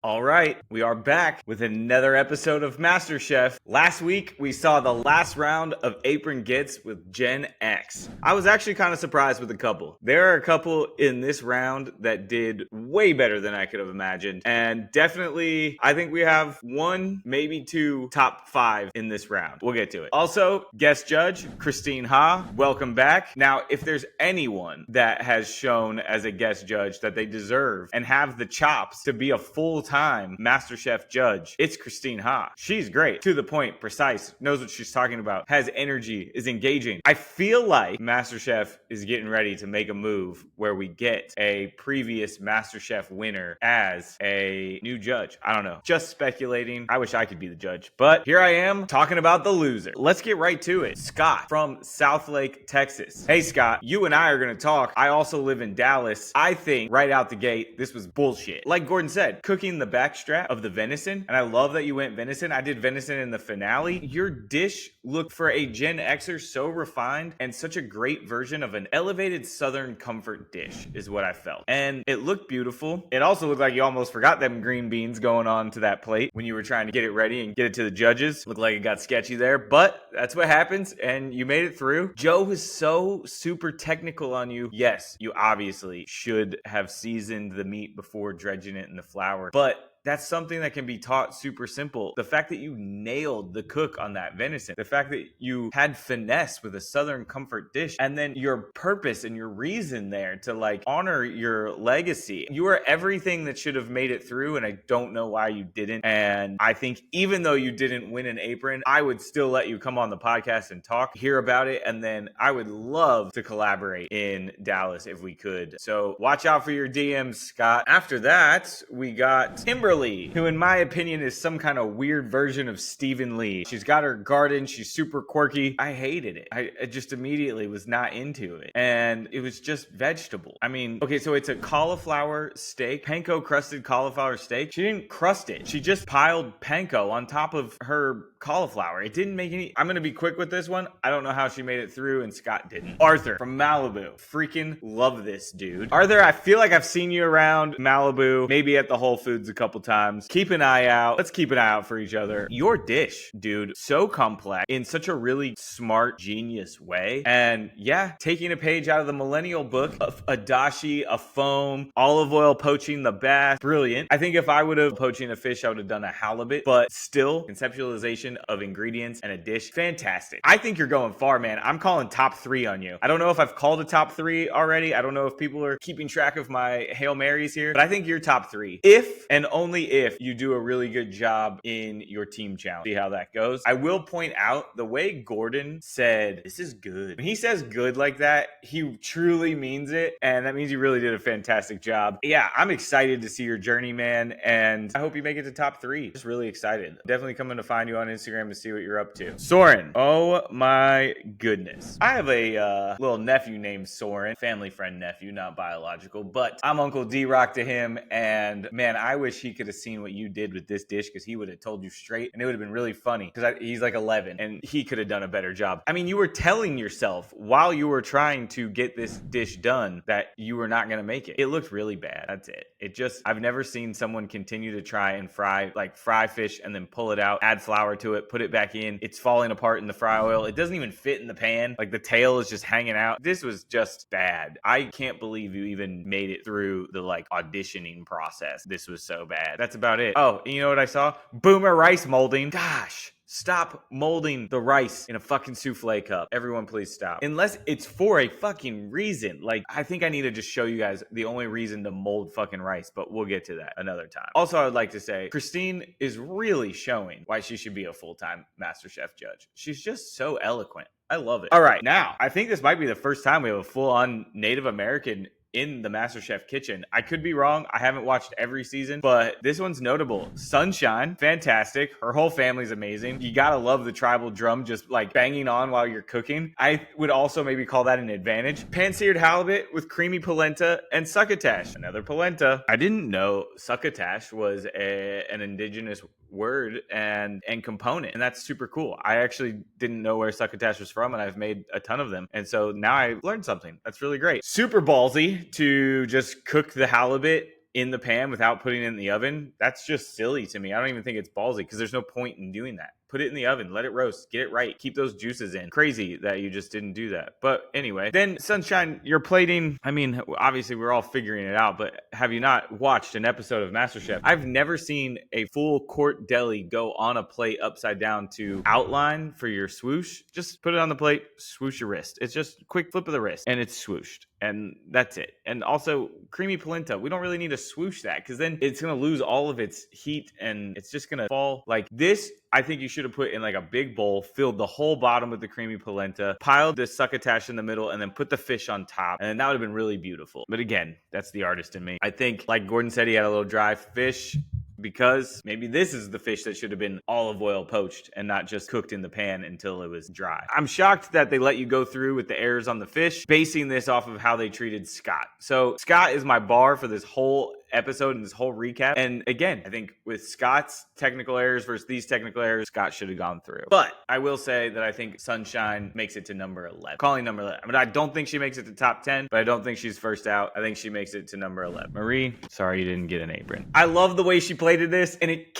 All right, we are back with another episode of MasterChef. Last week, we saw the last round of Apron Gets with Gen X. I was actually kind of surprised with a couple. There are a couple in this round that did way better than I could have imagined. And definitely, I think we have one, maybe two top five in this round. We'll get to it. Also, guest judge, Christine Ha, welcome back. Now, if there's anyone that has shown as a guest judge that they deserve and have the chops to be a full-time MasterChef judge, it's Christine Ha. She's great, to the point, precise, knows what she's talking about, has energy, is engaging. I feel like MasterChef is getting ready to make a move where we get a previous MasterChef winner as a new judge. I don't know, just speculating. I wish I could be the judge, but here I am talking about the loser. Let's get right to it. Scott from Southlake, Texas. Hey Scott, you and I are gonna talk. I also live in Dallas. I think right out the gate, this was bullshit. Like Gordon said, cooking the backstrap of the venison, and I love that you went venison. I did venison in the finale. Your dish looked, for a Gen Xer, so refined and such a great version of an elevated Southern comfort dish is what I felt. And it looked beautiful. It also looked like you almost forgot them green beans going on to that plate when you were trying to get it ready and get it to the judges. Looked like it got sketchy there, but that's what happens, and you made it through. Joe was so super technical on you. Yes, you obviously should have seasoned the meat before dredging it in the flour, but that's something that can be taught super simple. The fact that you nailed the cook on that venison, the fact that you had finesse with a Southern comfort dish, and then your purpose and your reason there to like honor your legacy. You are everything that should have made it through, and I don't know why you didn't. And I think even though you didn't win an apron, I would still let you come on the podcast and talk, hear about it, and then I would love to collaborate in Dallas if we could. So watch out for your DMs, Scott. After that, we got Timberly, who in my opinion is some kind of weird version of Stephen Lee. She's got her garden. She's super quirky. I hated it. I just immediately was not into it. And it was just vegetable. I mean, okay, so it's a cauliflower steak, panko crusted cauliflower steak. She didn't crust it. She just piled panko on top of her cauliflower. It didn't make any... I'm going to be quick with this one. I don't know how she made it through and Scott didn't. Arthur from Malibu. Freaking love this dude. Arthur, I feel like I've seen you around Malibu, maybe at the Whole Foods a couple times. Keep an eye out. Let's keep an eye out for each other. Your dish, dude, so complex in such a really smart, genius way. And yeah, taking a page out of the millennial book of a dashi, a foam, olive oil poaching the bass. Brilliant. I think if I would have poaching a fish, I would have done a halibut, but still, conceptualization of ingredients and a dish, fantastic. I think you're going far, man. I'm calling top three on you. I don't know if I've called a top three already. I don't know if people are keeping track of my Hail Marys here, but I think you're top three. If and only if you do a really good job in your team challenge. See how that goes. I will point out the way Gordon said, this is good. When he says good like that, he truly means it. And that means you really did a fantastic job. Yeah, I'm excited to see your journey, man. And I hope you make it to top three. Just really excited. Definitely coming to find you on Instagram to see what you're up to. Soren. Oh my goodness. I have a little nephew named Soren. Family friend nephew, not biological. But I'm Uncle D-Rock to him. And man, I wish he could have seen what you did with this dish, because he would have told you straight and it would have been really funny, because he's like 11 and he could have done a better job. I mean, you were telling yourself while you were trying to get this dish done that you were not going to make it. It looked really bad. That's it. It just, I've never seen someone continue to try and fry fish and then pull it out, add flour to it, put it back in. It's falling apart in the fry oil. It doesn't even fit in the pan. Like the tail is just hanging out. This was just bad. I can't believe you even made it through the auditioning process. This was so bad. That's about it. Oh, you know what I saw? Boomer rice molding. Gosh. Stop molding the rice in a fucking souffle cup. Everyone please stop. Unless it's for a fucking reason. I think I need to just show you guys the only reason to mold fucking rice, but we'll get to that another time. Also, I would like to say, Christine is really showing why she should be a full-time MasterChef judge. She's just so eloquent. I love it. All right, now, I think this might be the first time we have a full-on Native American in the MasterChef kitchen. I could be wrong. I haven't watched every season, but this one's notable. Sunshine, fantastic. Her whole family's amazing. You gotta love the tribal drum just banging on while you're cooking. I would also maybe call that an advantage. Pan-seared halibut with creamy polenta and succotash. Another polenta. I didn't know succotash was an indigenous word and component, and that's super cool. I actually didn't know where succotash was from, and I've made a ton of them, and so now I learned something. That's really great. Super ballsy to just cook the halibut in the pan without putting it in the oven, that's just silly to me. I don't even think it's ballsy because there's no point in doing that. Put it in the oven, let it roast, get it right, keep those juices in. Crazy that you just didn't do that. But anyway, then Sunshine, you're plating. I mean, obviously we're all figuring it out, but have you not watched an episode of MasterChef? I've never seen a full court deli go on a plate upside down to outline for your swoosh. Just put it on the plate, swoosh your wrist. It's just a quick flip of the wrist and it's swooshed. And that's it. And also creamy polenta. We don't really need to swoosh that because then it's going to lose all of its heat and it's just going to fall. Like this, I think you should have put in like a big bowl, filled the whole bottom with the creamy polenta, piled the succotash in the middle, and then put the fish on top. And then that would have been really beautiful. But again, that's the artist in me. I think, like Gordon said, he had a little dry fish, because maybe this is the fish that should have been olive oil poached and not just cooked in the pan until it was dry. I'm shocked that they let you go through with the errors on the fish, basing this off of how they treated Scott. So Scott is my bar for this whole episode and this whole recap. And again, I think with Scott's technical errors versus these technical errors, Scott should have gone through. But I will say that I think Sunshine makes it to number 11. Calling number 11. I mean, I don't think she makes it to top 10, but I don't think she's first out. I think she makes it to number 11. Marie, sorry you didn't get an apron. I love the way she plated this, and it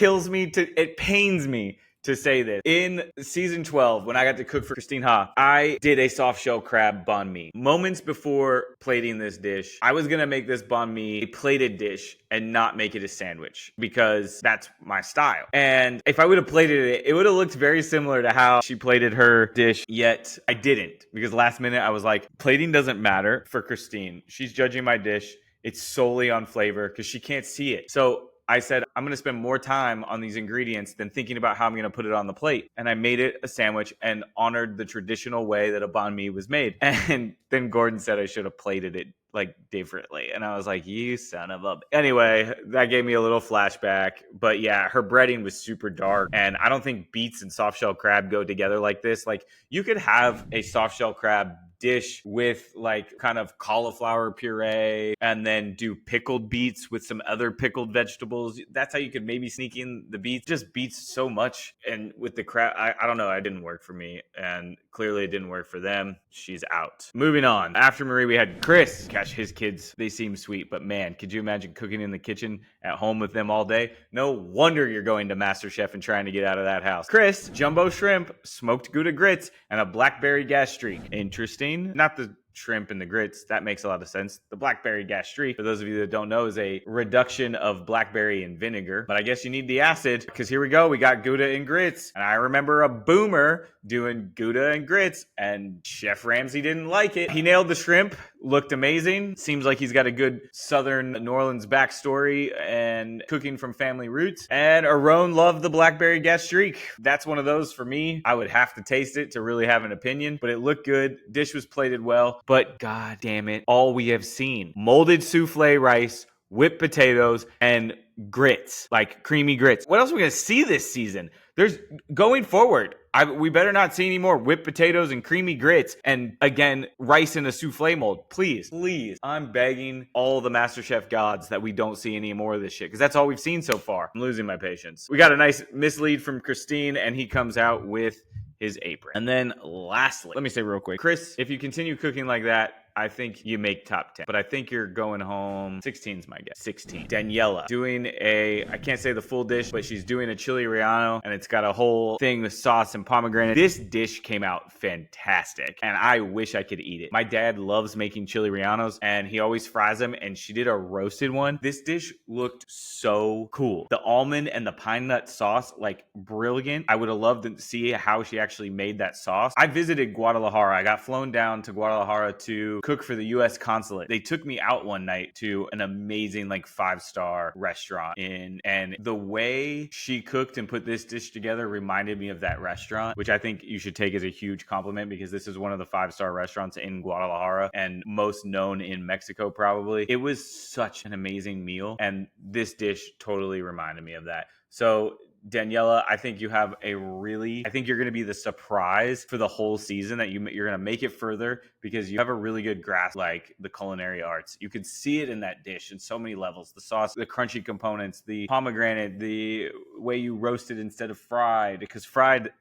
pains me to say this. In season 12, when I got to cook for Christine Ha, I did a soft shell crab banh mi. Moments before plating this dish, I was gonna make this banh mi a plated dish and not make it a sandwich because that's my style. And if I would have plated it, it would have looked very similar to how she plated her dish, yet I didn't, because last minute I was like, plating doesn't matter for Christine. She's judging my dish. It's solely on flavor because she can't see it. So I said, I'm going to spend more time on these ingredients than thinking about how I'm going to put it on the plate. And I made it a sandwich and honored the traditional way that a banh mi was made. And then Gordon said I should have plated it like differently. And I was like, you son of a... Anyway, that gave me a little flashback. But yeah, her breading was super dark. And I don't think beets and soft shell crab go together like this. Like you could have a soft shell crab dish with like kind of cauliflower puree and then do pickled beets with some other pickled vegetables. That's how you could maybe sneak in the beets. Just beets so much. And with the crab, I don't know, it didn't work for me, and clearly it didn't work for them. She's out. Moving on. After Marie, we had Chris. Gosh, his kids, they seem sweet, but man, could you imagine cooking in the kitchen at home with them all day? No wonder you're going to MasterChef and trying to get out of that house. Chris, jumbo shrimp, smoked Gouda grits, and a blackberry gastrique. Interesting. Not the shrimp and the grits. That makes a lot of sense. The blackberry gastrique, for those of you that don't know, is a reduction of blackberry in vinegar. But I guess you need the acid, because here we go. We got Gouda and grits. And I remember a boomer doing Gouda and grits, and Chef Ramsay didn't like it. He nailed the shrimp. Looked amazing. Seems like he's got a good Southern New Orleans backstory and cooking from family roots. And Aron loved the blackberry gastrique. That's one of those for me. I would have to taste it to really have an opinion, but it looked good. Dish was plated well, but god damn it, all we have seen: molded souffle rice, whipped potatoes, and grits, like creamy grits. What else are we going to see this season? There's going forward. We better not see any more whipped potatoes and creamy grits and, again, rice in a souffle mold. Please, please. I'm begging all the MasterChef gods that we don't see any more of this shit, because that's all we've seen so far. I'm losing my patience. We got a nice mislead from Christine, and he comes out with his apron. And then lastly, let me say real quick, Chris, if you continue cooking like that, I think you make top 10. But I think you're going home. 16 is my guess. 16. Daniela doing I can't say the full dish, but she's doing a chili relleno, and it's got a whole thing with sauce and pomegranate. This dish came out fantastic, and I wish I could eat it. My dad loves making chili rellenos, and he always fries them, and she did a roasted one. This dish looked so cool. The almond and the pine nut sauce, like brilliant. I would have loved to see how she actually made that sauce. I visited Guadalajara. I got flown down to Guadalajara to cook for the U.S. consulate. They took me out one night to an amazing like 5-star restaurant and the way she cooked and put this dish together reminded me of that restaurant, which I think you should take as a huge compliment, because this is one of the 5-star restaurants in Guadalajara and most known in Mexico probably. It was such an amazing meal, and this dish totally reminded me of that. So Daniela, I think you're going to be the surprise for the whole season, that you're going to make it further because you have a really good grasp, like the culinary arts. You could see it in that dish in so many levels: the sauce, the crunchy components, the pomegranate, the way you roasted instead of fried. Because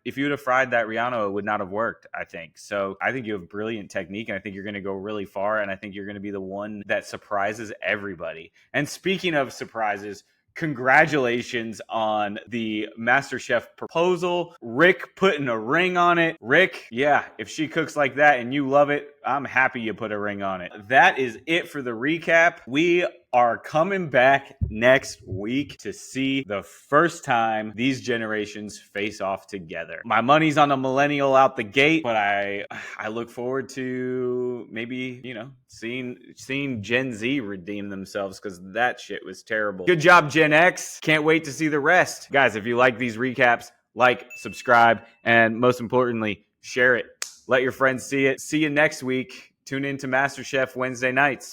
if you would have fried that Riano, it would not have worked, I think. So I think you have brilliant technique, and I think you're going to go really far, and I think you're going to be the one that surprises everybody. And speaking of surprises, congratulations on the MasterChef proposal. Rick putting a ring on it. Rick, yeah, if she cooks like that and you love it, I'm happy you put a ring on it. That is it for the recap. We are coming back next week to see the first time these generations face off together. My money's on a millennial out the gate, but I look forward to maybe, seeing Gen Z redeem themselves, because that shit was terrible. Good job, Gen X. Can't wait to see the rest. Guys, if you like these recaps, like, subscribe, and most importantly, share it. Let your friends see it. See you next week. Tune in to MasterChef Wednesday nights.